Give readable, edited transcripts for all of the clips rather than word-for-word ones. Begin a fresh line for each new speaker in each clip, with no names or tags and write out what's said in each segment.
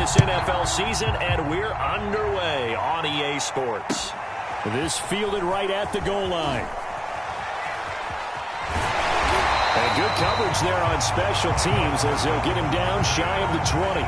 this NFL season, and we're underway on EA Sports.
This fielded right at the goal line. And good coverage there on special teams as they'll get him down shy of the 20.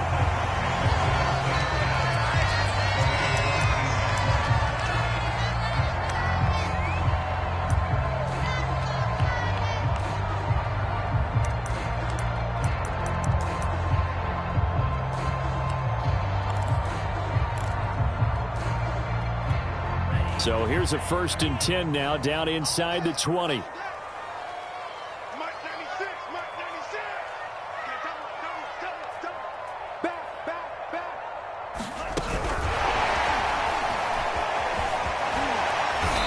So here's a 1st and 10 now, down inside the 20.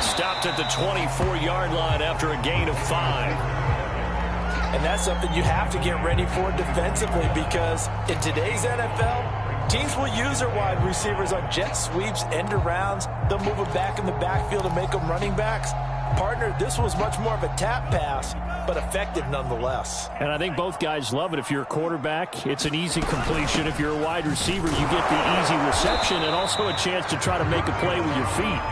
Stopped at the 24-yard line after a gain of 5.
And that's something you have to get ready for defensively, because in today's NFL, teams will use their wide receivers on jet sweeps, end arounds. They'll move it back in the backfield and make them running backs. Partner, this was much more of a tap pass, but effective nonetheless.
And I think both guys love it. If you're a quarterback, it's an easy completion. If you're a wide receiver, you get the easy reception and also a chance to try to make a play with your feet.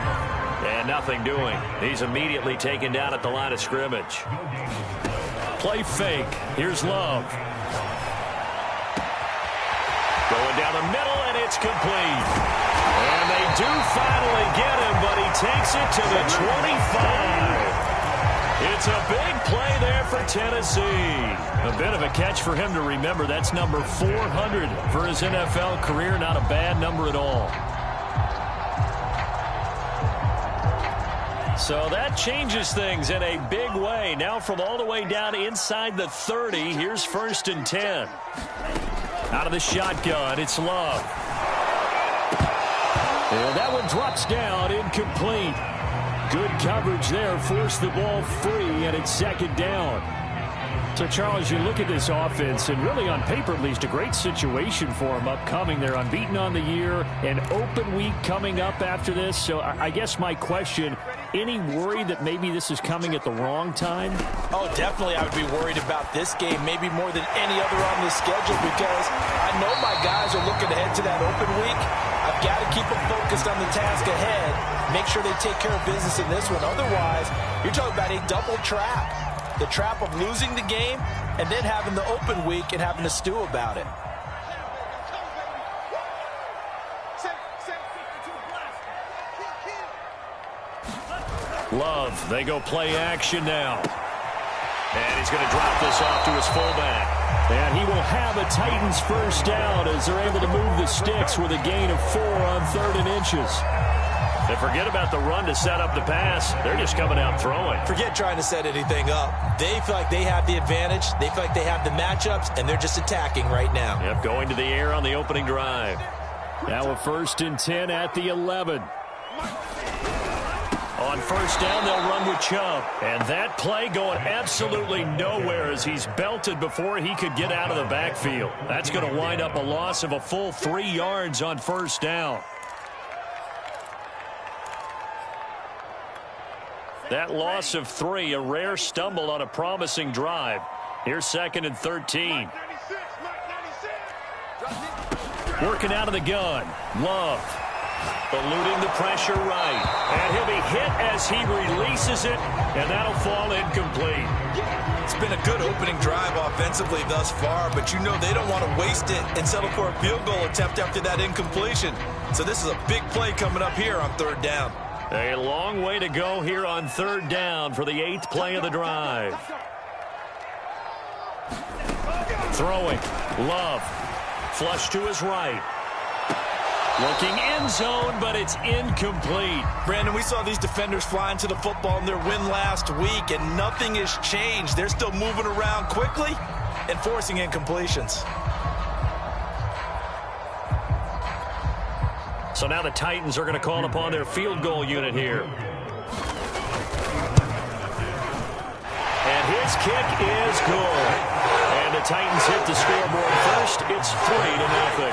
And nothing doing. He's immediately taken down at the line of scrimmage.
Play fake. Here's Love.
Going down the middle, and it's complete. And they do finally get him, but he takes it to the 25. It's a big play there for Tennessee.
A bit of a catch for him to remember. That's number 400 for his NFL career. Not a bad number at all. So that changes things in a big way. Now from all the way down inside the 30, here's 1st and 10. Out of the shotgun, it's Love. And that one drops down, incomplete. Good coverage there, forced the ball free, and it's 2nd down. So, Charles, you look at this offense, and really on paper at least, a great situation for them upcoming. They're unbeaten on the year, an open week coming up after this. So I guess my question, any worry that maybe this is coming at the wrong time?
Oh, definitely I would be worried about this game, maybe more than any other on this schedule, because I know my guys are looking ahead to that open week. I've got to keep them focused on the task ahead, make sure they take care of business in this one. Otherwise, you're talking about a double trap. The trap of losing the game and then having the open week and having to stew about it.
Love, they go play action now. And he's going to drop this off to his fullback. And he will have a Titans 1st down as they're able to move the sticks with a gain of 4 on 3rd and inches.
And forget about the run to set up the pass. They're just coming out throwing.
Forget trying to set anything up. They feel like they have the advantage. They feel like they have the matchups, and they're just attacking right now.
Yep, going to the air on the opening drive.
Now a 1st and 10 at the 11. On 1st down, they'll run with Chubb. And that play going absolutely nowhere as he's belted before he could get out of the backfield. That's going to wind up a loss of a full 3 yards on 1st down. That loss of 3, a rare stumble on a promising drive. Here's 2nd and 13. Working out of the gun. Love. Eluding the pressure right. And he'll be hit as he releases it, and that'll fall incomplete.
It's been a good opening drive offensively thus far, but you know they don't want to waste it and settle for a field goal attempt after that incompletion. So this is a big play coming up here on 3rd down.
A long way to go here on 3rd down for the 8th play of the drive.
Throwing. Love. Flush to his right. Looking end zone, but it's incomplete.
Brandon, we saw these defenders flying to the football in their win last week, and nothing has changed. They're still moving around quickly and forcing incompletions.
So now the Titans are going to call upon their field goal unit here. And his kick is good. And the Titans hit the scoreboard first. It's 3-0.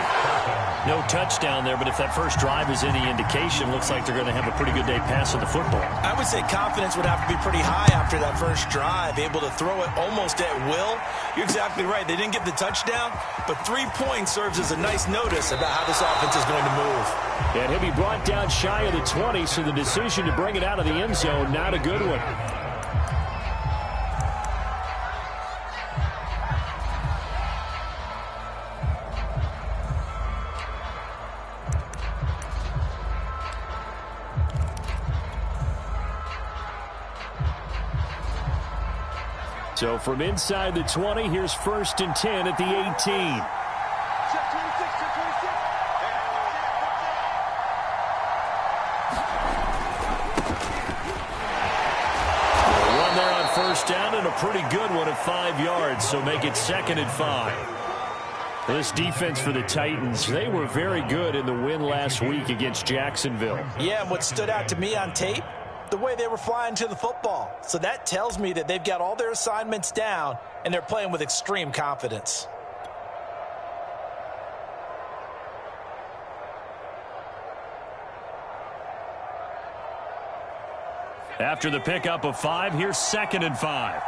No touchdown there, but if that first drive is any indication, looks like they're going to have a pretty good day passing the football.
I would say confidence would have to be pretty high after that first drive, able to throw it almost at will. You're exactly right. They didn't get the touchdown, but 3 points serves as a nice notice about how this offense is going to move.
And he'll be brought down shy of the 20, so the decision to bring it out of the end zone, not a good one. So from inside the 20, here's 1st and 10 at the 18. One there on 1st down and a pretty good one at 5 yards, so make it 2nd and 5. This defense for the Titans, they were very good in the win last week against Jacksonville.
Yeah, and what stood out to me on tape, the way they were flying to the football. So that tells me that they've got all their assignments down and they're playing with extreme confidence.
After the pickup of 5, here's 2nd and 5.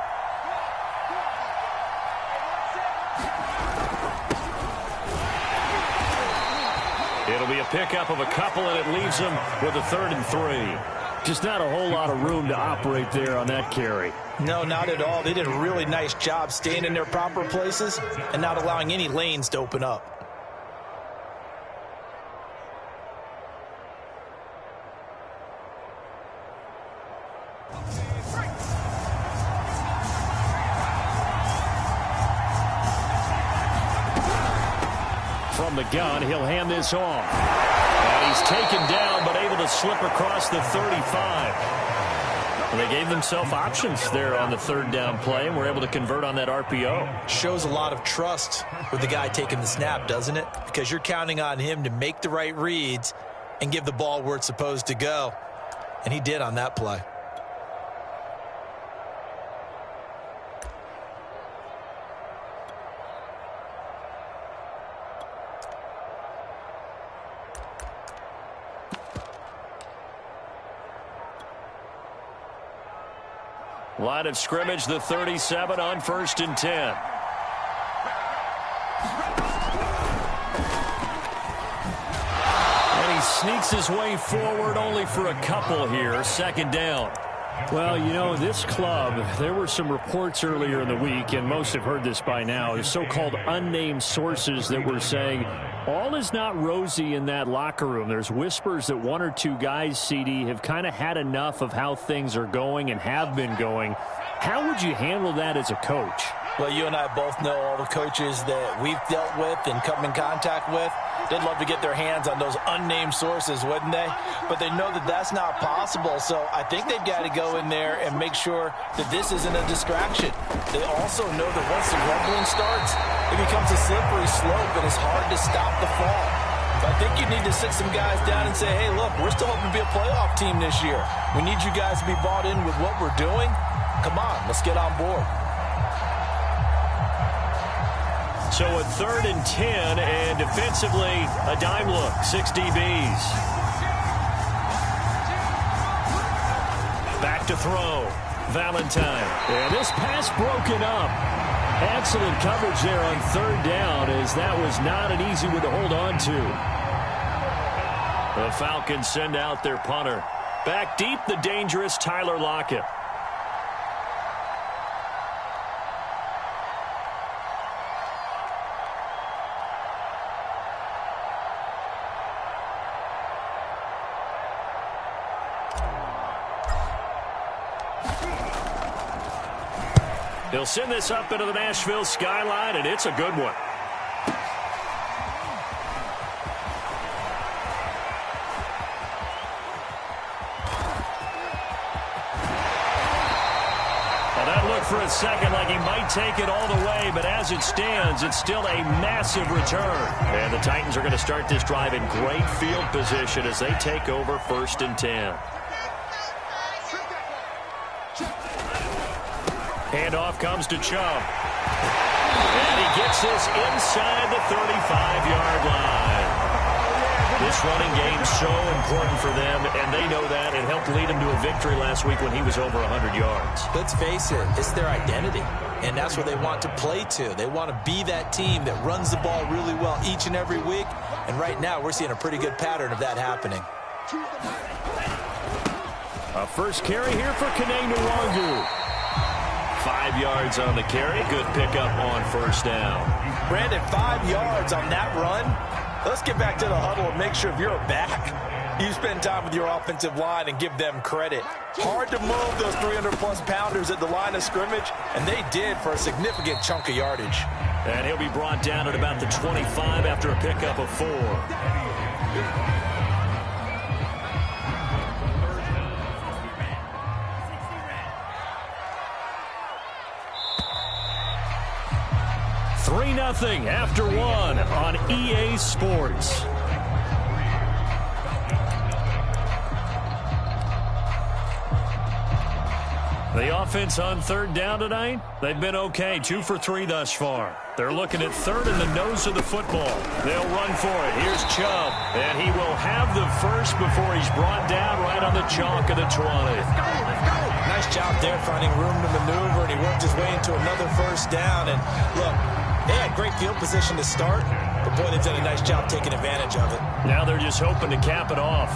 It'll be a pickup of a couple, and it leaves them with a 3rd and 3. Just not a whole lot of room to operate there on that carry.
No, not at all. They did a really nice job staying in their proper places and not allowing any lanes to open up.
From the gun, he'll hand this off. And he's taken down, but able to slip across the 35. And they gave themselves options there on the 3rd down play, and were able to convert on that RPO.
Shows a lot of trust with the guy taking the snap, doesn't it? Because you're counting on him to make the right reads and give the ball where it's supposed to go. And he did on that play.
Line of scrimmage, the 37 on 1st and 10. And he sneaks his way forward only for a couple here. 2nd down. Well, you know, this club, there were some reports earlier in the week, and most have heard this by now, so-called unnamed sources that were saying all is not rosy in that locker room. There's whispers that 1 or 2 guys, CD, have kind of had enough of how things are going and have been going. How would you handle that as a coach?
Well, you and I both know all the coaches that we've dealt with and come in contact with. They'd love to get their hands on those unnamed sources, wouldn't they? But they know that that's not possible, so I think they've got to go in there and make sure that this isn't a distraction. They also know that once the rumbling starts, it becomes a slippery slope, and it's hard to stop the fall. But I think you need to sit some guys down and say, hey, look, we're still hoping to be a playoff team this year. We need you guys to be bought in with what we're doing. Come on, let's get on board.
So a 3rd and 10, and defensively, a dime look, 6 DBs. Back to throw, Valentine. And this pass broken up. Excellent coverage there on 3rd down, as that was not an easy one to hold on to. The Falcons send out their punter. Back deep, the dangerous Tyler Lockett. He'll send this up into the Nashville skyline, and it's a good one. Well, that looked for a second like he might take it all the way, but as it stands, it's still a massive return. And the Titans are going to start this drive in great field position as they take over 1st and 10. Handoff comes to Chubb. And he gets this inside the 35-yard line. This running game's so important for them, and they know that. It helped lead them to a victory last week when he was over 100 yards.
Let's face it, it's their identity, and that's what they want to play to. They want to be that team that runs the ball really well each and every week, and right now we're seeing a pretty good pattern of that happening.
A first carry here for Leauge. 5 yards on the carry. Good pickup on first down.
Brandon, 5 yards on that run. Let's get back to the huddle and make sure if you're a back, you spend time with your offensive line and give them credit. Hard to move those 300-plus pounders at the line of scrimmage, and they did for a significant chunk of yardage.
And he'll be brought down at about the 25 after a pickup of 4. Nothing after 1 on EA Sports. The offense on third down tonight, they've been okay, 2 for 3 thus far. They're looking at third in the nose of the football. They'll run for it. Here's Chubb, and he will have the first before he's brought down right on the chalk of the 20.
Nice job there finding room to maneuver, and he worked his way into another first down. And look, they had great field position to start, but boy, they've done a nice job taking advantage of it.
Now they're just hoping to cap it off.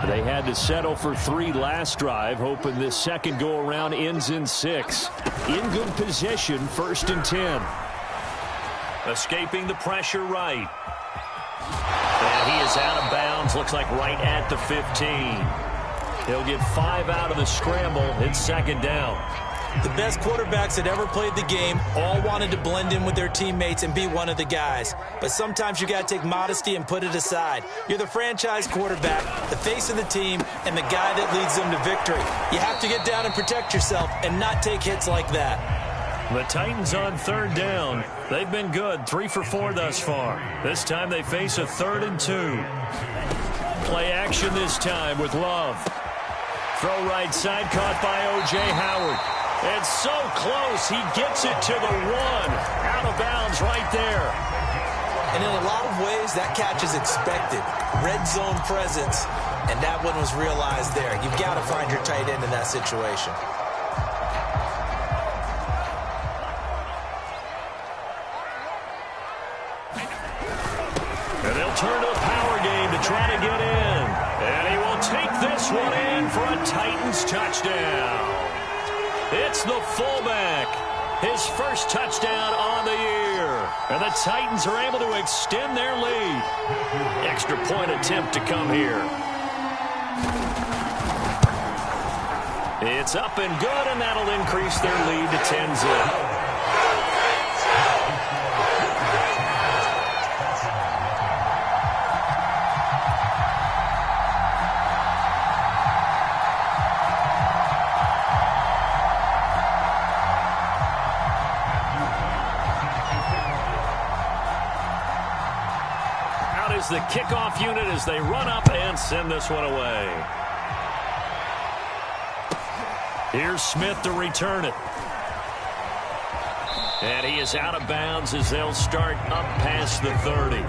They had to settle for 3 last drive, hoping this second go-around ends in 6. In good position, 1st and 10. Escaping the pressure right. And he is out of bounds, looks like right at the 15. He'll get 5 out of the scramble. It's 2nd down.
The best quarterbacks that ever played the game all wanted to blend in with their teammates and be one of the guys. But sometimes you got to take modesty and put it aside. You're the franchise quarterback, the face of the team, and the guy that leads them to victory. You have to get down and protect yourself and not take hits like that.
The Titans on 3rd down. They've been good, 3 for 4 thus far. This time they face a 3rd and 2. Play action this time with Love. Throw right side, caught by O.J. Howard. It's so close, he gets it to the 1. Out of bounds right there.
And in a lot of ways, that catch is expected. Red zone presence, and that one was realized there. You've got to find your tight end in that situation.
And they'll turn to a power game to try to get in. And he will take this one in for a Titans touchdown. It's the fullback. His first touchdown on the year. And the Titans are able to extend their lead. Extra point attempt to come here. It's up and good, and that'll increase their lead to 10-zip. The kickoff unit as they run up and send this one away. Here's Smith to return it. And he is out of bounds as they'll start up past the 30.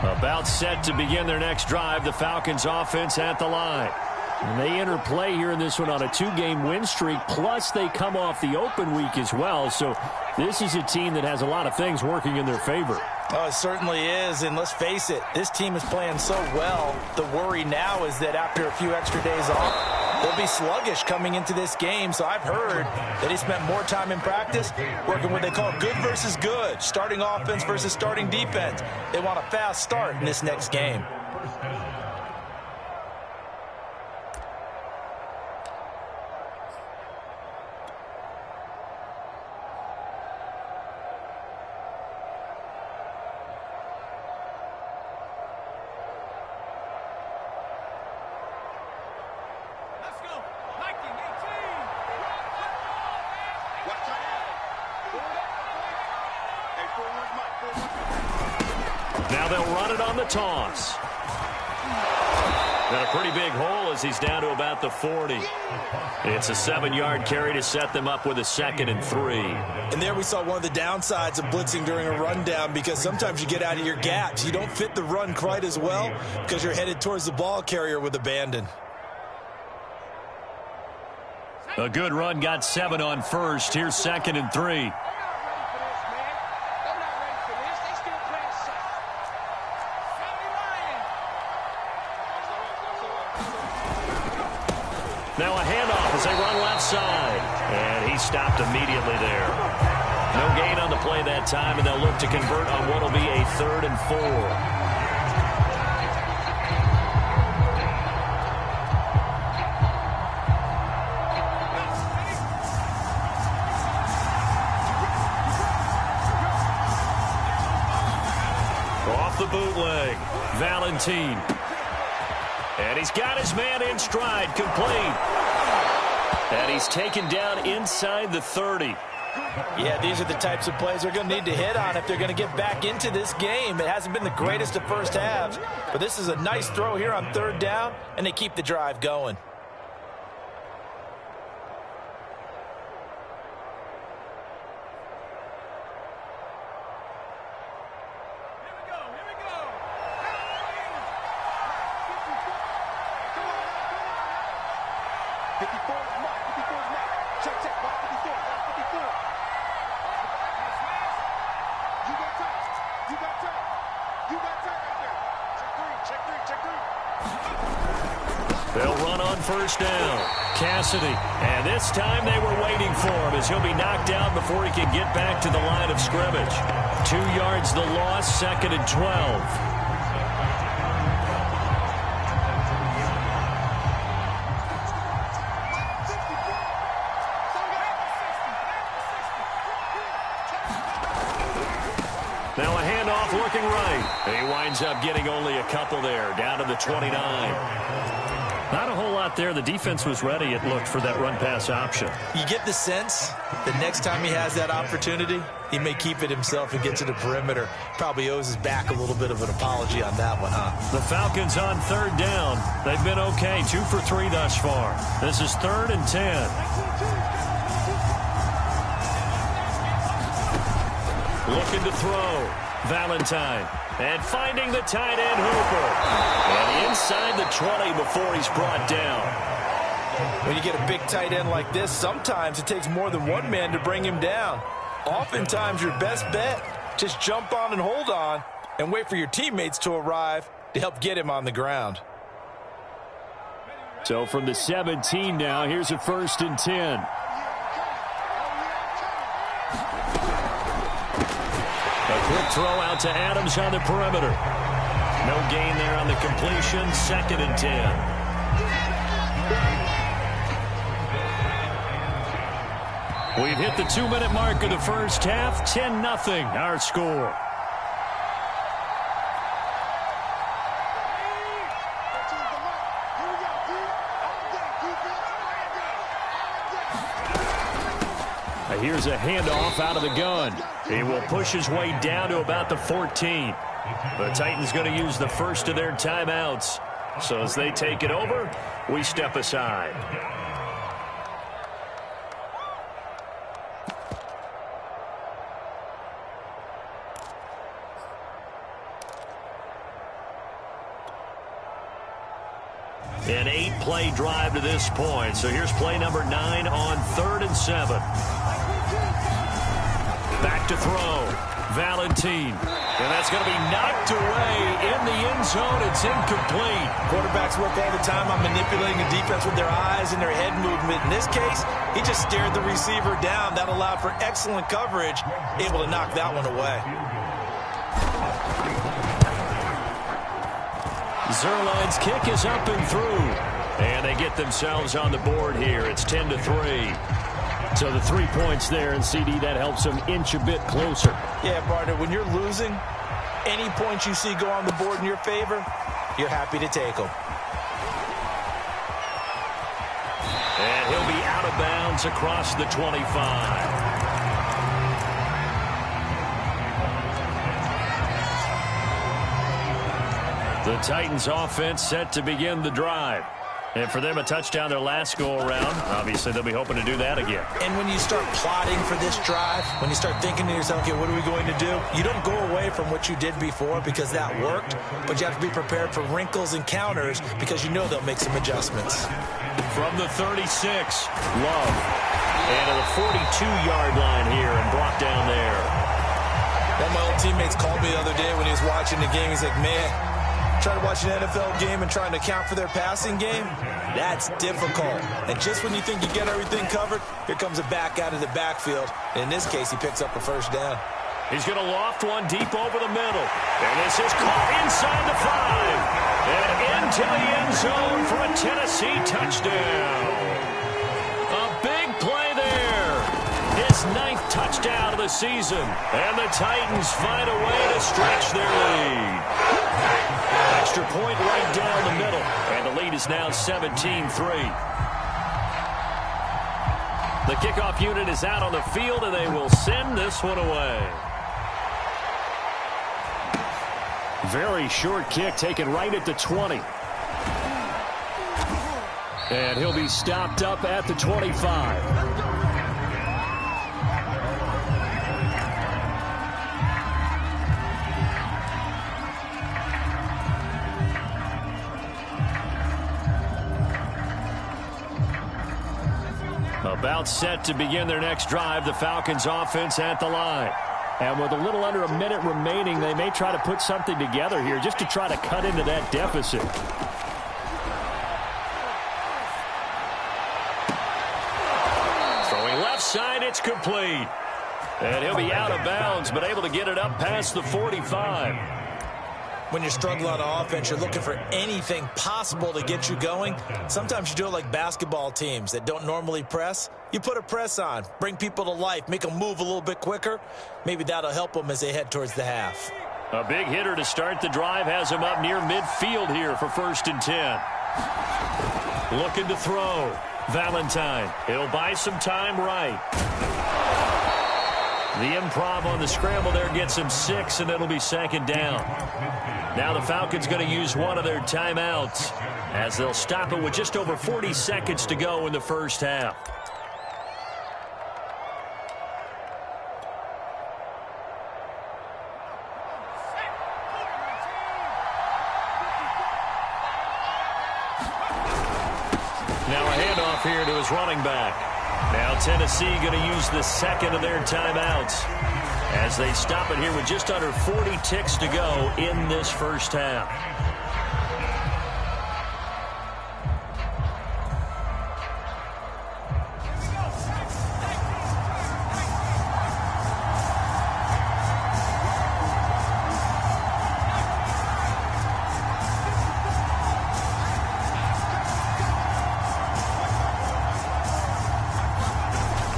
About set to begin their next drive, the Falcons offense at the line. And they enter play here in this one on a 2-game win streak, plus they come off the open week as well. So this is a team that has a lot of things working in their favor.
Oh, it certainly is, and let's face it, this team is playing so well. The worry now is that after a few extra days off, they'll be sluggish coming into this game. So I've heard that he spent more time in practice working what they call good versus good, starting offense versus starting defense. They want a fast start in this next game.
they'll run it on the toss. Got a pretty big hole as he's down to about the 40. It's a 7-yard carry to set them up with a 2nd and 3.
And there we saw one of the downsides of blitzing during a rundown, because sometimes you get out of your gaps. You don't fit the run quite as well because you're headed towards the ball carrier with abandon.
A good run got 7 on first. Here's 2nd and 3.
Now a handoff as they run left side. And he stopped immediately there. No gain on the play that time, and they'll look to convert on what will be a 3rd and 4. Off the bootleg, Valentine. And he's got his man in stride, complete. And he's taken down inside the 30.
Yeah, these are the types of plays they're going to need to hit on if they're going to get back into this game. It hasn't been the greatest of first halves, but this is a nice throw here on 3rd down, and they keep the drive going.
They'll run on 1st down. Cassidy. And this time they were waiting for him as he'll be knocked down before he can get back to the line of scrimmage. 2 yards the loss, 2nd and 12. Now a handoff looking right. He winds up getting only a couple there, down to the 29.
Not a whole lot there. The defense was ready, it looked, for that run-pass option.
You get the sense that next time he has that opportunity, he may keep it himself and get to the perimeter. Probably owes his back a little bit of an apology on that one, huh?
The Falcons on 3rd down. They've been okay, 2 for 3 thus far. This is 3rd and 10.
Looking to throw. Valentine. And finding the tight end Hooper. And inside the 20 before he's brought down.
When you get a big tight end like this, sometimes it takes more than one man to bring him down. Oftentimes your best bet, just jump on and hold on and wait for your teammates to arrive to help get him on the ground.
So from the 17 now, here's a 1st and 10.
A quick throw out to Adams on the perimeter. No gain there on the completion. 2nd and 10.
We've hit the 2-minute mark of the first half. 10-0 our score. Here's a handoff out of the gun.
He will push his way down to about the 14. The Titans going to use the first of their timeouts. So as they take it over, we step aside. An 8-play drive to this point. So here's play number 9 on 3rd and 7. Back to throw. Valentine. And that's going to be knocked away in the end zone. It's incomplete.
Quarterbacks work all the time on manipulating the defense with their eyes and their head movement. In this case, he just stared the receiver down. That allowed for excellent coverage, able to knock that one away.
Zerline's kick is up and through. And they get themselves on the board here. It's 10-3.
So the 3 points there, and CD, that helps them inch a bit closer.
Yeah, partner, when you're losing, any points you see go on the board in your favor, you're happy to take them.
And he'll be out of bounds across the 25.
The Titans offense set to begin the drive. And for them, a touchdown their last go-around. Obviously, they'll be hoping to do that again.
And when you start plotting for this drive, when you start thinking to yourself, okay, what are we going to do? You don't go away from what you did before because that worked, but you have to be prepared for wrinkles and counters because you know they'll make some adjustments.
From the 36, Love. And to the 42-yard line here and brought down there.
One of my old teammates called me the other day when he was watching the game. He's like, man, trying to watch an NFL game and trying to account for their passing game, that's difficult. And just when you think you get everything covered, here comes a back out of the backfield. And in this case, he picks up a first down.
He's going to loft one deep over the middle. And this is caught inside the 5. And into the end zone for a Tennessee touchdown. A big play there. His 9th touchdown of the season. And the Titans find a way to stretch their lead. Extra point right down the middle. And the lead is now 17-3. The kickoff unit is out on the field, and they will send this one away. Very short kick taken right at the 20. And he'll be stopped up at the 25. About set to begin their next drive, the Falcons offense at the line. And with a little under a minute remaining, they may try to put something together here just to try to cut into that deficit. Throwing left side, it's complete. And he'll be out of bounds, but able to get it up past the 45.
When you're struggling on offense, you're looking for anything possible to get you going. Sometimes you do it like basketball teams that don't normally press. You put a press on, bring people to life, make them move a little bit quicker. Maybe that'll help them as they head towards the half.
A big hitter to start the drive has him up near midfield here for 1st and 10. Looking to throw. Valentine. He'll buy some time right. The improv on the scramble there gets him 6, and it'll be 2nd down. Now the Falcons going to use one of their timeouts as they'll stop it with just over 40 seconds to go in the first half. Now a handoff here to his running back. Now Tennessee going to use the 2nd of their timeouts as they stop it here with just under 40 ticks to go in this first half.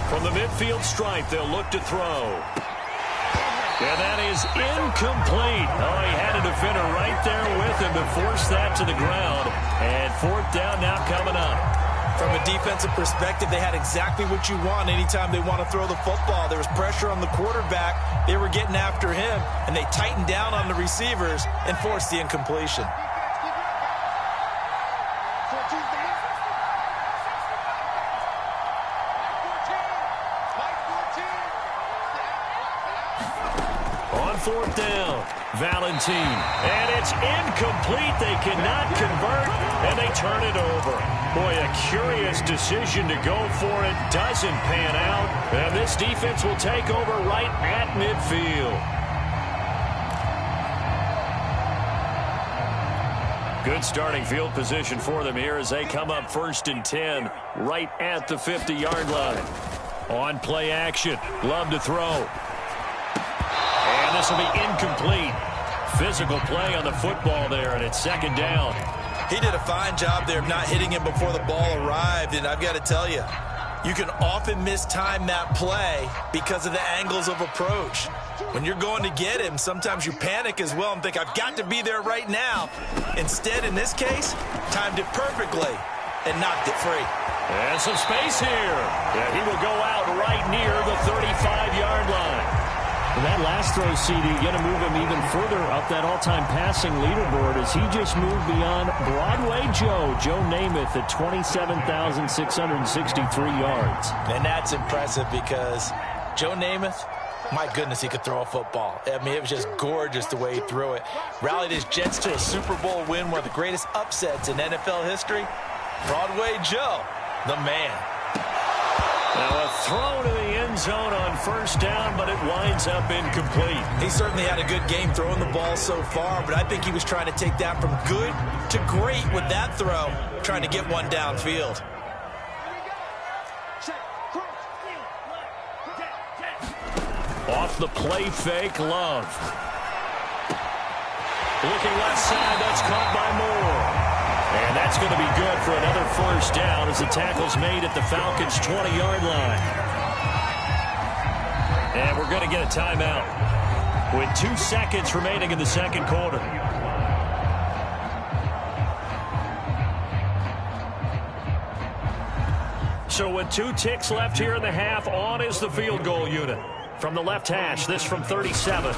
From the midfield stripe, they'll look to throw. And that is incomplete. Oh, he had a defender right there with him to force that to the ground. And 4th down now coming up.
From a defensive perspective, they had exactly what you want anytime they want to throw the football. There was pressure on the quarterback. They were getting after him, and they tightened down on the receivers and forced the incompletion.
On 4th down, Valentine. And it's incomplete. They cannot convert, and they turn it over. Boy, a curious decision to go for it. Doesn't pan out. And this defense will take over right at midfield. Good starting field position for them here as they come up 1st and 10 right at the 50-yard line. On play action, Love to throw. And this will be incomplete. Physical play on the football there, and it's 2nd down.
He did a fine job there of not hitting him before the ball arrived, and I've got to tell you, you can often mistime that play because of the angles of approach. When you're going to get him, sometimes you panic as well and think, I've got to be there right now. Instead, in this case, timed it perfectly and knocked it free.
And some space here. Yeah, he will go out right near the 35-yard line. And that last throw, CD, going to move him even further up that all-time passing leaderboard as he just moved beyond Broadway Joe Namath at 27,663 yards.
And that's impressive because Joe Namath, my goodness, he could throw a football. I mean, it was just gorgeous the way he threw it. Rallied his Jets to a Super Bowl win, one of the greatest upsets in NFL history. Broadway Joe, the man.
Now a throw to the end zone on first down, but it winds up incomplete.
He certainly had a good game throwing the ball so far, but I think he was trying to take that from good to great with that throw, trying to get one downfield.
Off the play fake, Love. Looking left side, that's caught by Moore. And that's going to be good for another first down as the tackle's made at the Falcons' 20-yard line. And we're going to get a timeout with 2 seconds remaining in the second quarter. So with 2 ticks left here in the half, on is the field goal unit. From the left hash, this from 37.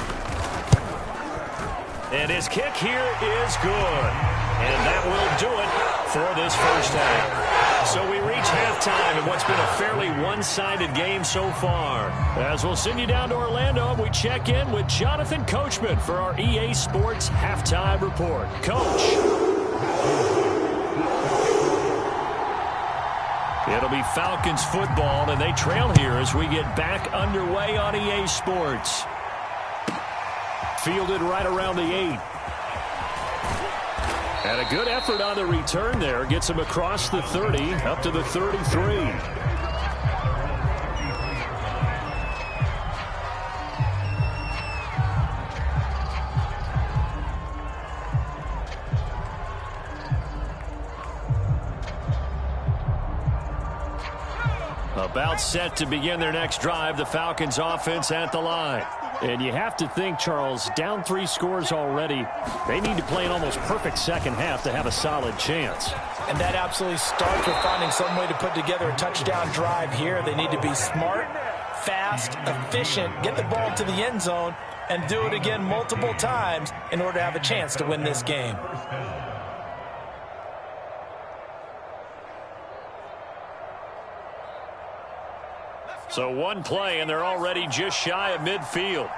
And his kick here is good. And that will do it for this first half. So we reach halftime in what's been a fairly one-sided game so far. As we'll send you down to Orlando, we check in with Jonathan Coachman for our EA Sports Halftime Report. Coach. It'll be Falcons football, and they trail here as we get back underway on EA Sports. Fielded right around the 8. And a good effort on the return there. Gets him across the 30, up to the 33. About set to begin their next drive, the Falcons offense at the line. And you have to think, Charles, down 3 scores already. They need to play an almost perfect second half to have a solid chance.
And that absolutely starts with finding some way to put together a touchdown drive here. They need to be smart, fast, efficient, get the ball to the end zone, and do it again multiple times in order to have a chance to win this game.
So one play, and they're already just shy of midfield.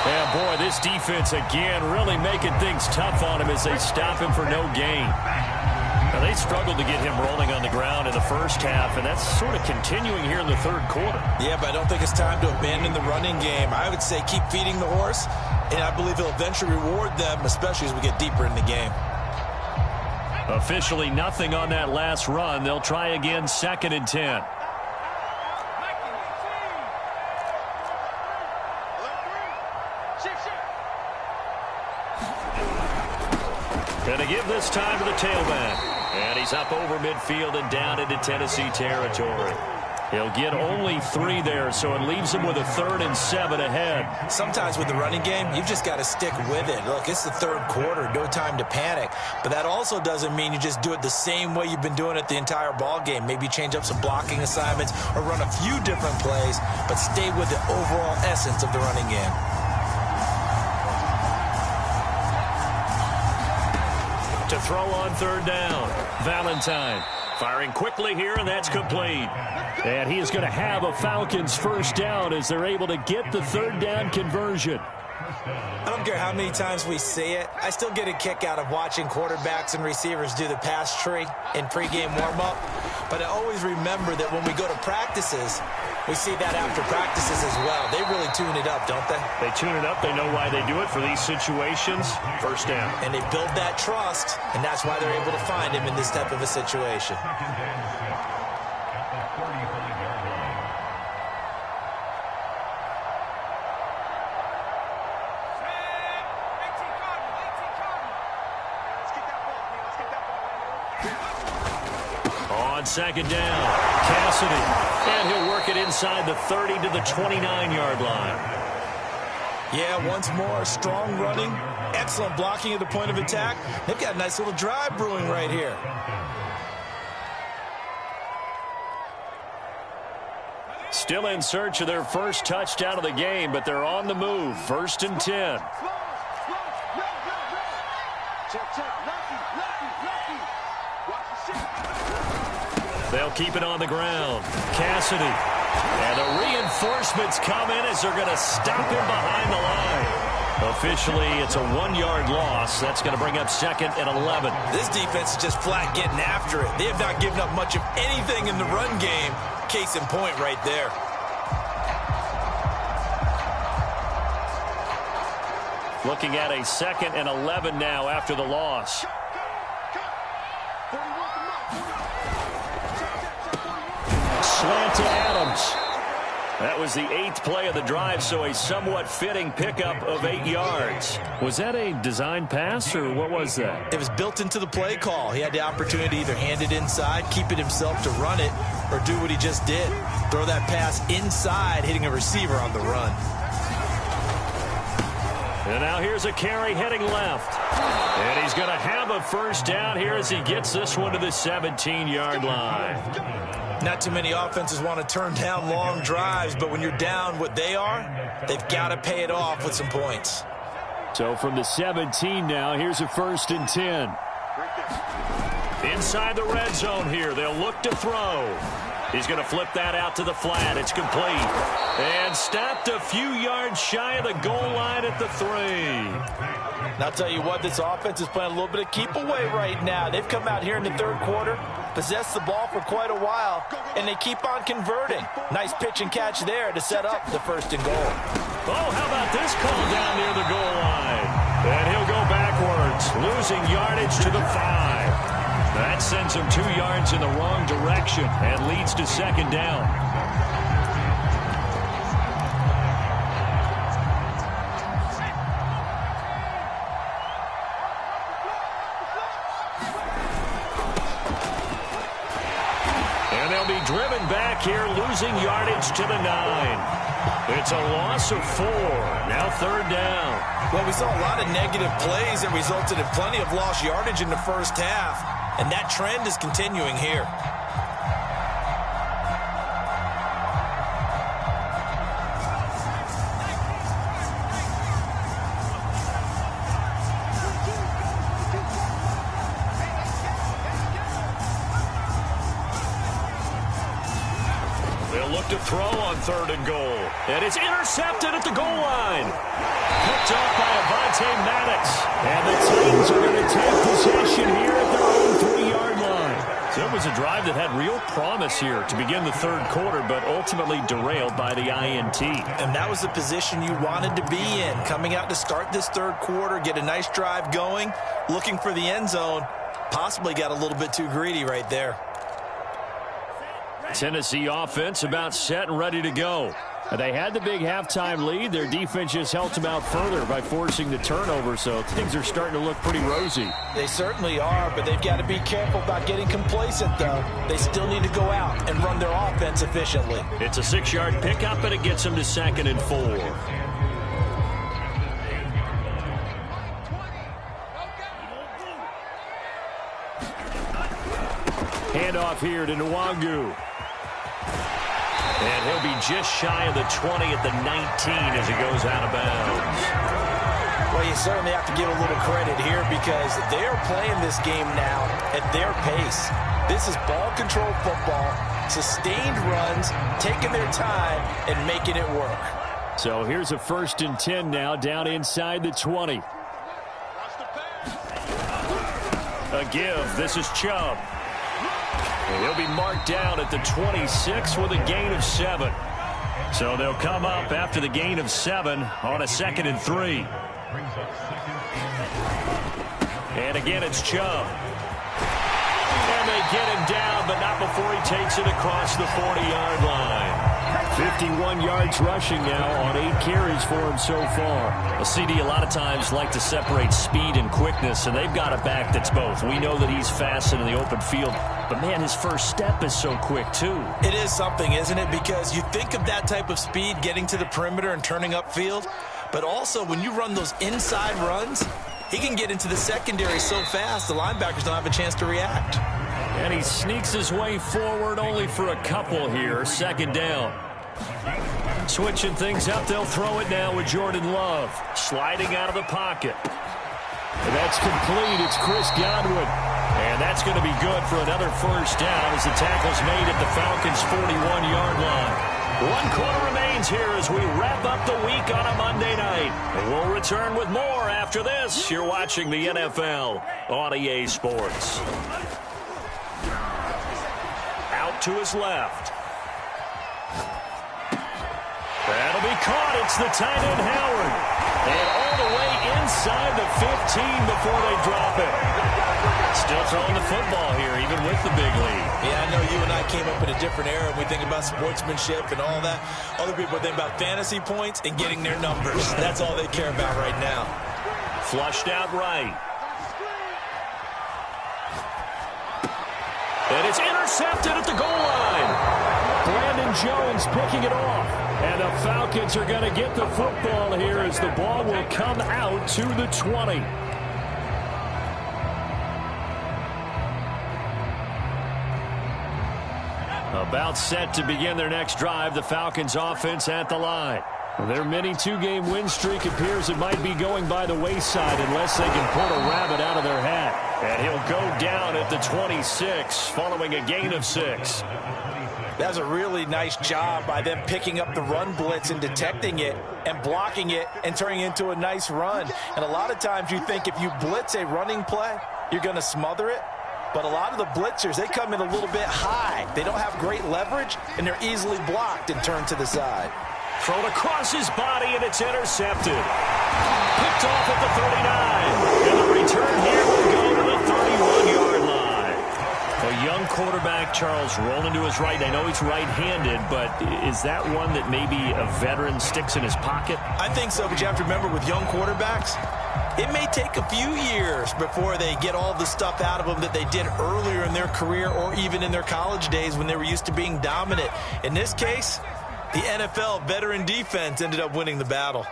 And boy, this defense again really making things tough on him as they stop him for no gain. Now, they struggled to get him rolling on the ground in the first half, and that's sort of continuing here in the third quarter.
Yeah, but I don't think it's time to abandon the running game. I would say keep feeding the horse, and I believe he'll eventually reward them, especially as we get deeper in the game.
Officially nothing on that last run. They'll try again, 2nd and 10. Going to give this time to the tailback. And he's up over midfield and down into Tennessee territory. He'll get only 3 there, so it leaves him with a 3rd and 7 ahead.
Sometimes with the running game, you've just got to stick with it. Look, it's the third quarter, no time to panic. But that also doesn't mean you just do it the same way you've been doing it the entire ball game. Maybe change up some blocking assignments or run a few different plays, but stay with the overall essence of the running game.
To throw on 3rd down, Valentine. Firing quickly here, and that's complete.
And he is going to have a Falcons first down as they're able to get the 3rd down conversion.
I don't care how many times we see it. I still get a kick out of watching quarterbacks and receivers do the pass tree in pregame warm-up. But I always remember that when we go to practices, we see that after practices as well. They really tune it up, don't they?
They tune it up. They know why they do it for these situations. First down.
And they build that trust, and that's why they're able to find him in this type of a situation.
On 2nd down, Cassidy. And he'll work it inside the 30 to the 29-yard line.
Yeah, once more, strong running, excellent blocking at the point of attack. They've got a nice little drive brewing right here.
Still in search of their first touchdown of the game, but they're on the move. 1st and 10. They'll keep it on the ground. Cassidy. And the reinforcements come in as they're going to stop him behind the line. Officially, it's a 1-yard loss. That's going to bring up 2nd and 11.
This defense is just flat getting after it. They have not given up much of anything in the run game. Case in point right there.
Looking at a 2nd and 11 now after the loss. Slant to Adams. That was the 8th play of the drive, so a somewhat fitting pickup of 8 yards. Was that a design pass, or what was that?
It was built into the play call. He had the opportunity to either hand it inside, keep it himself to run it, or do what he just did. Throw that pass inside, hitting a receiver on the run.
And now here's a carry heading left. And he's going to have a first down here as he gets this one to the 17-yard line.
Not too many offenses want to turn down long drives, but when you're down what they are, they've got to pay it off with some points.
So from the 17 now, here's a 1st and 10. Inside the red zone here, they'll look to throw. He's going to flip that out to the flat. It's complete. And stopped a few yards shy of the goal line at the 3.
And I'll tell you what, this offense is playing a little bit of keep away right now. They've come out here in the 3rd quarter, possessed the ball for quite a while, and they keep on converting. Nice pitch and catch there to set up the 1st and goal.
Oh, how about this call down near the goal line? And he'll go backwards, losing yardage to the 5. That sends him 2 yards in the wrong direction and leads to 2nd down. And they'll be driven back here, losing yardage to the 9. It's a loss of 4. Now 3rd down.
Well, we saw a lot of negative plays that resulted in plenty of lost yardage in the first half. And that trend is continuing here.
They'll look to throw on 3rd and goal. And it's intercepted at the goal line. Picked off by Avonte Maddox. And the Titans are going to take possession here at their own 3-yard line. So it was a drive that had real promise here to begin the 3rd quarter, but ultimately derailed by the INT.
And that was the position you wanted to be in. Coming out to start this 3rd quarter, get a nice drive going, looking for the end zone. Possibly got a little bit too greedy right there.
Tennessee offense about set and ready to go. They had the big halftime lead. Their defense just helped them out further by forcing the turnover, so things are starting to look pretty rosy.
They certainly are, but they've got to be careful about getting complacent, though. They still need to go out and run their offense efficiently. It's
a 6-yard pickup, and it gets them to 2nd and 4. Handoff here to Nwangu. And he'll be just shy of the 20 at the 19 as he goes out of bounds.
Well, you certainly have to give a little credit here because they are playing this game now at their pace. This is ball control football, sustained runs, taking their time and making it work. So here's a 1st and 10 now down inside the 20.
A give. This is Chubb. And he'll be marked down at the 26 with a gain of 7. So they'll come up after the gain of 7 on a 2nd and 3. And again, it's Chubb. And they get him down, but not before he takes it across the 40-yard line. 51 yards rushing now on 8 carries for him so far. A CD a lot of times like to separate speed and quickness, and they've got a back that's both. We know that he's fast in the open field, but man, his first step is so quick too. It is something, isn't it? Because you think of that type of speed getting to the perimeter and turning upfield, but also when you run those inside runs, he can get into the secondary so fast the linebackers don't have a chance to react. And he sneaks his way forward only for a couple here. 2nd down. Switching things up, they'll throw it now with Jordan Love. Sliding out of the pocket. And that's complete. It's Chris Godwin. And that's going to be good for another first down as the tackle's made at the Falcons' 41-yard line. 1 quarter remains here as we wrap up the week on a Monday night. And we'll return with more after this. You're watching the NFL on EA Sports. Out to his left. That'll be caught. It's the tight end, Howard. And all the way inside the 15 before they drop it. Still throwing the football here, even with the big lead.
Yeah, I know you and I came up in a different era. We think about sportsmanship and all that. Other people think about fantasy points and getting their numbers. That's all they care about right now.
Flushed out right. And it's intercepted at the goal line. Brandon Jones picking it off. And the Falcons are going to get the football here as the ball will come out to the 20. About set to begin their next drive, the Falcons offense at the line. Their mini 2-game win streak appears it might be going by the wayside unless they can pull a rabbit out of their hat. And he'll go down at the 26 following a gain of 6.
That was a really nice job by them picking up the run blitz and detecting it and blocking it and turning it into a nice run. And a lot of times you think if you blitz a running play, you're going to smother it. But a lot of the blitzers, they come in a little bit high. They don't have great leverage, and they're easily blocked and turned to the side.
Thrown across his body, and it's intercepted. Picked off at the 39. And the return here will go to the 31-yard line. A young quarterback, Charles, rolling to his right. I know he's right-handed, but is that one that maybe a veteran sticks in his pocket?
I think so, but you have to remember with young quarterbacks, it may take a few years before they get all the stuff out of them that they did earlier in their career or even in their college days when they were used to being dominant. In this case, the NFL veteran defense ended up winning the battle.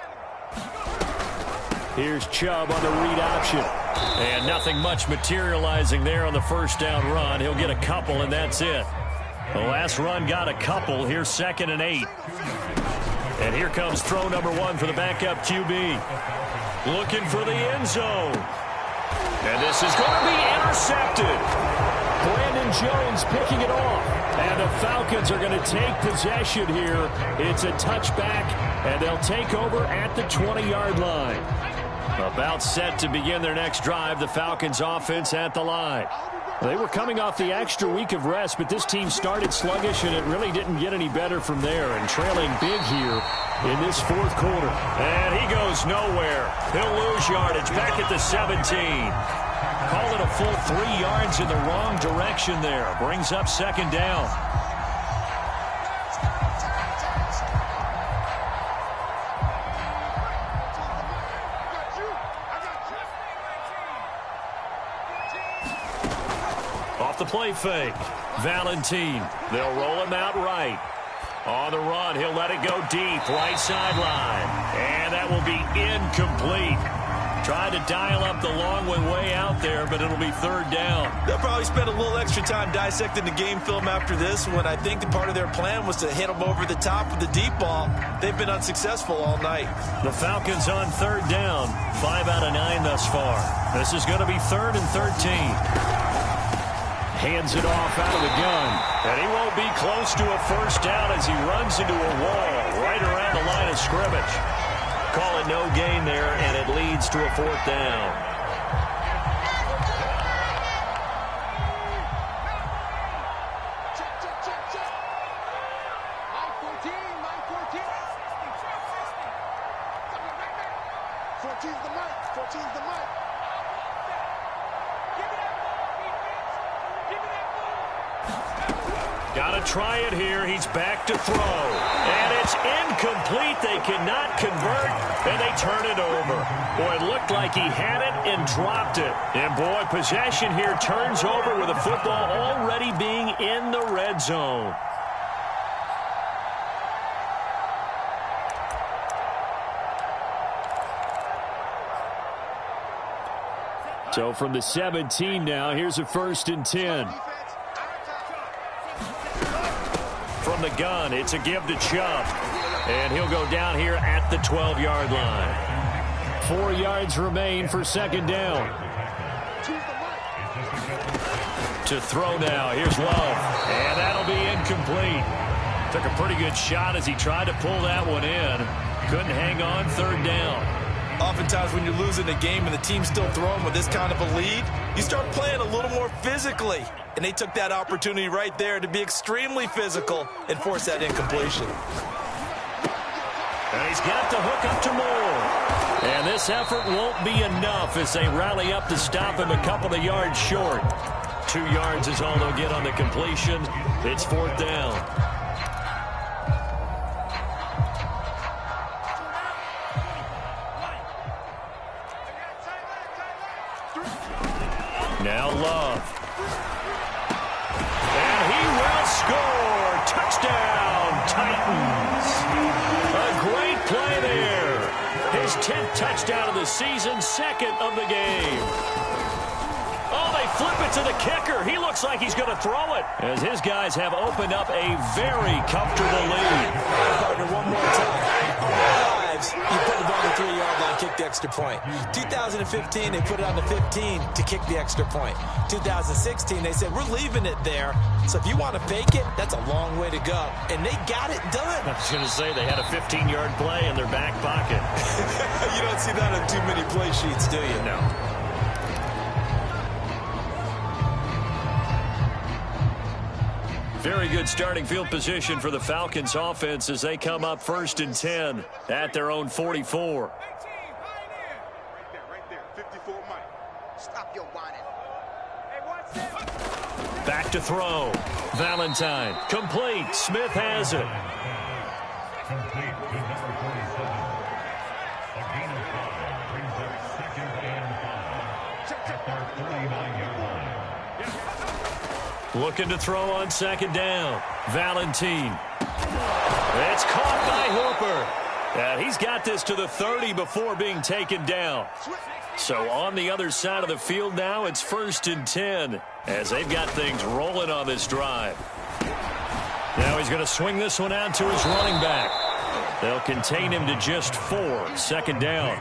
Here's Chubb on the read option. And nothing much materializing there on the first down run. He'll get a couple, and that's it. The last run got a couple. Here's 2nd and 8. And here comes throw number 1 for the backup QB. Looking for the end zone. And this is going to be intercepted. Brandon Jones picking it off. And the Falcons are going to take possession here. It's a touchback, and they'll take over at the 20-yard line. About set to begin their next drive, the Falcons offense at the line. They were coming off the extra week of rest, but this team started sluggish, and it really didn't get any better from there. And trailing big here in this 4th quarter. And he goes nowhere. He'll lose yardage back at the 17. Call it a full 3 yards in the wrong direction there. Brings up 2nd down. Off the play fake. Valentine. They'll roll him out right. On the run, he'll let it go deep. Right sideline. And that will be incomplete. Tried to dial up the long way out there, but it'll be 3rd down.
They'll probably spend a little extra time dissecting the game film after this one. I think the part of their plan was to hit them over the top with the deep ball. They've been unsuccessful all night.
The Falcons on 3rd down. 5 out of 9 thus far. This is going to be 3rd and 13. Hands it off out of the gun. And he won't be close to a first down as he runs into a wall right around the line of scrimmage. Call it no gain there, and it leads to a 4th down. Got to try it here. He's back to throw. And it's incomplete. They cannot convert, and they turn it over. Boy, it looked like he had it and dropped it. And, boy, possession here turns over with the football already being in the red zone. So from the 17 now, here's a 1st and 10. From from the gun. It's a give to Chubb. And he'll go down here at the 12-yard line. 4 yards remain for second down. To throw now. Here's Love. And that'll be incomplete. Took a pretty good shot as he tried to pull that one in. Couldn't hang on. Third down.
Oftentimes when you're losing a game and the team's still throwing with this kind of a lead, you start playing a little more physically. And they took that opportunity right there to be extremely physical and force that incompletion.
And he's got the hook up to Moore. And this effort won't be enough as they rally up to stop him a couple of yards short. 2 yards is all they'll get on the completion. It's fourth down. Now Love. And he will score. Touchdown, Titans. A great play there. His 10th touchdown of the season, second of the game. Oh, they flip it to the kicker. He looks like he's going to throw it as his guys have opened up a very comfortable lead.
Partner, one more time. All our lives, you put the ball on the 3-yard line, kick the extra point. 2015, they put it on the 15 to kick the extra point. 2016, they said, we're leaving it there. So if you want to fake it, that's a long way to go. And they got it done.
I was going to say they had a 15-yard play in their back pocket.
You don't see that on too many play sheets, do you?
No. Very good starting field position for the Falcons offense as they come up 1st and 10 at their own 44.
Right there. 54 Mike. Stop your whining. Hey, watch this.
Back to throw. Valentine. Complete. Smith has it. Looking to throw on second down. Valentine. It's caught by Hooper. And he's got this to the 30 before being taken down. So on the other side of the field now, it's 1st and 10 as they've got things rolling on this drive. Now he's going to swing this one out to his running back. They'll contain him to just 4. Second down.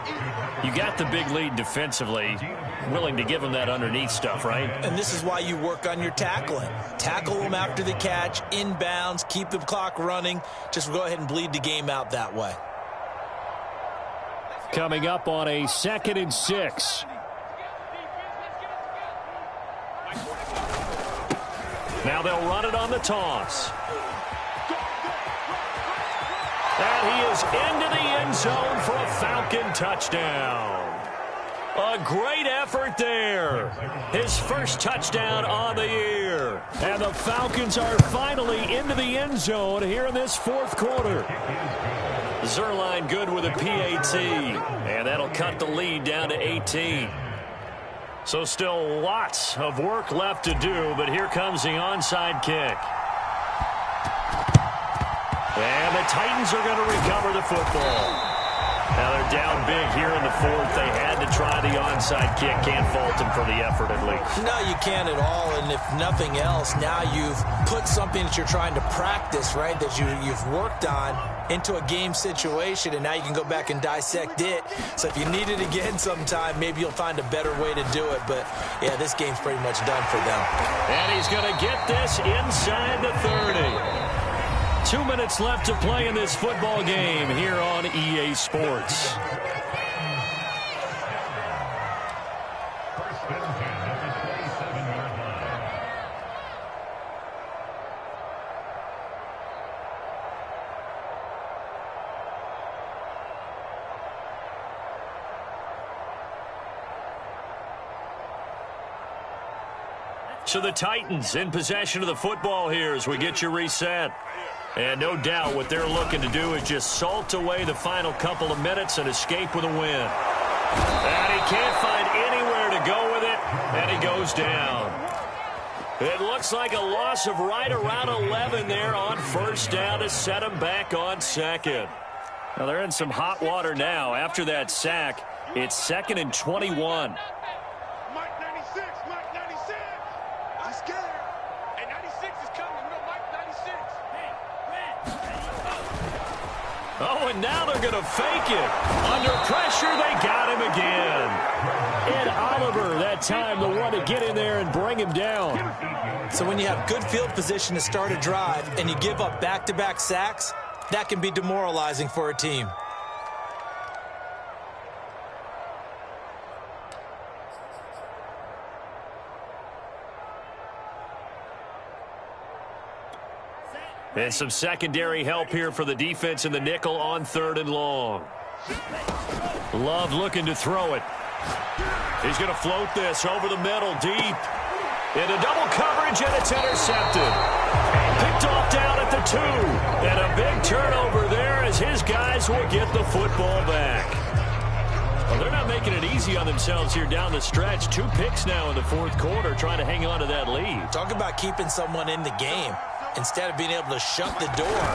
You got the big lead defensively. Willing to give him that underneath stuff, right?
And this is why you work on your tackling. Tackle them after the catch, inbounds, keep the clock running. Just go ahead and bleed the game out that way.
Coming up on a 2nd and 6. Now they'll run it on the toss. And he is into the end zone for a Falcon touchdown. A great effort there. His first touchdown on the year. And the Falcons are finally into the end zone here in this 4th quarter. Zerline good with a PAT. And that'll cut the lead down to 18. So still lots of work left to do, but here comes the onside kick. And the Titans are going to recover the football. Now they're down big here in the 4th. They had to try the onside kick. Can't fault them for the effort at least.
No, you can't at all. And if nothing else, now you've put something that you're trying to practice, right, that you've worked on into a game situation, and now you can go back and dissect it. So if you need it again sometime, maybe you'll find a better way to do it. But, yeah, this game's pretty much done for them.
And he's going to get this inside the 30. 2 minutes left to play in this football game here on EA Sports. So the Titans in possession of the football here as we get you reset. And no doubt what they're looking to do is just salt away the final couple of minutes and escape with a win. And he can't find anywhere to go with it, and he goes down. It looks like a loss of right around 11 there on first down to set him back on second. Now they're in some hot water now. After that sack, it's 2nd and 21.
Mike 96, Mike 96. I'm scared. And 96 is coming. No, Mike 96. Hey,
Oh, and now they're going to fake it. Under pressure, they got him again. Ed Oliver, that time the one to get in there and bring him down.
So when you have good field position to start a drive and you give up back-to-back sacks, that can be demoralizing for a team.
And some secondary help here for the defense in the nickel on 3rd and long. Love looking to throw it. He's going to float this over the middle, deep. Into double coverage, and it's intercepted. Picked off down at the 2. And a big turnover there as his guys will get the football back. Well, they're not making it easy on themselves here down the stretch. 2 picks now in the 4th quarter, trying to hang on to that lead.
Talk about keeping someone in the game. Instead of being able to shut the door,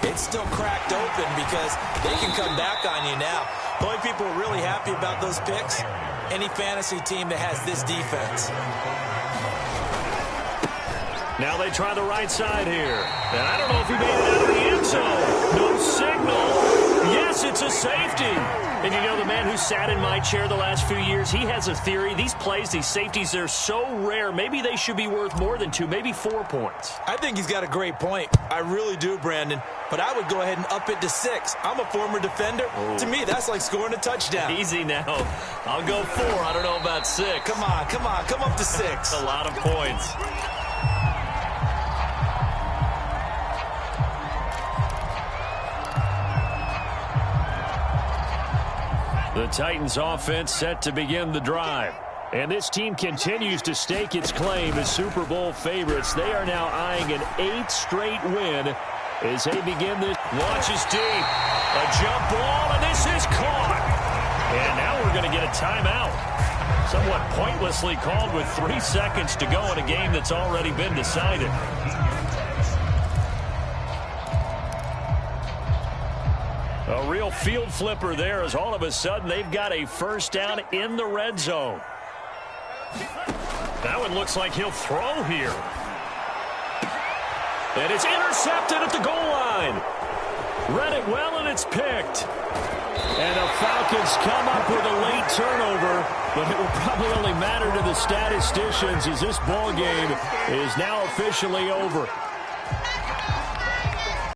it's still cracked open because they can come back on you now. The only people really happy about those picks, any fantasy team that has this defense.
Now they try the right side here. And I don't know if he made it out of the end zone. No signal. Yes, it's a safety. And you know, the man who sat in my chair the last few years, he has a theory. These plays, these safeties, they're so rare. Maybe they should be worth more than 2, maybe 4 points.
I think he's got a great point. I really do, Brandon. But I would go ahead and up it to 6. I'm a former defender. Oh. To me, that's like scoring a touchdown.
Easy now. I'll go 4. I don't know about 6.
Come on. Come up to 6.
A lot of points. The Titans offense set to begin the drive. And this team continues to stake its claim as Super Bowl favorites. They are now eyeing an 8th straight win as they begin this. Launches deep. A jump ball, and this is caught. And now we're going to get a timeout. Somewhat pointlessly called with 3 seconds to go in a game that's already been decided. A real field flipper there as all of a sudden they've got a first down in the red zone. That one looks like he'll throw here. And it's intercepted at the goal line. Read it well, and it's picked. And the Falcons come up with a late turnover, but it will probably only matter to the statisticians as this ball game is now officially over.